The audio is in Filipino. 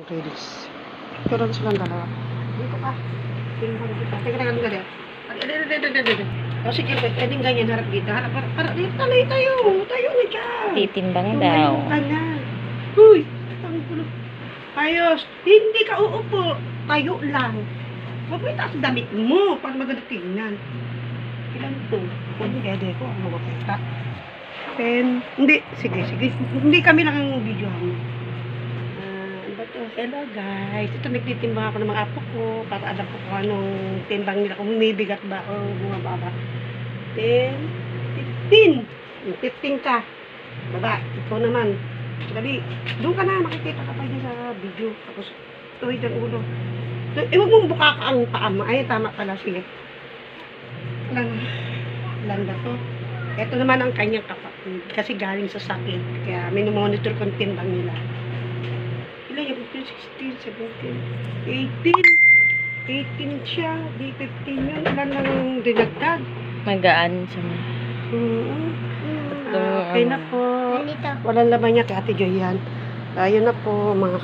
Ladies. Pero silang dalawa. Dito ka. Tingnan kita. Teka lang ganyan. O sige, pwedeng ganyan harap dito. Harap, para dito talay tayo. Tayo na dyan. Titimbang daw. Tumayo ka na. Uy, ang gulo. Ayos. Hindi ka uupo. Tayo lang. Huwag mo itaas damit mo para maganda tingnan. Ilan to? Pwede ko. Ano ba kita? Pen. Hindi. Sige. Hindi kami lang ang videohan. Hello guys, ito nagtitimbang ako ng mga apo ko para alam ko kung anong timbang nila, kung may bigat ba o bumababa. 10, 15. 15 ka. Baba, ikaw naman. Dali, doon ka na, makikita ka pa dyan sa video. Tapos, tuwid ang ulo. Huwag mong buka ka ang paa mo. Ay, tama pala, sige. Lang ba to? Ito naman ang kanyang kapatid. Kasi galing sa sakit. Kaya minumonitor ko ang timbang nila. Ilan yung 16, 17, 18. 18 siya. Di 15 yun. Ilan lang dinagdag. Magaan siya. Okay na po. Walang laman niya kay Ate Joy yan. Ayun na po mga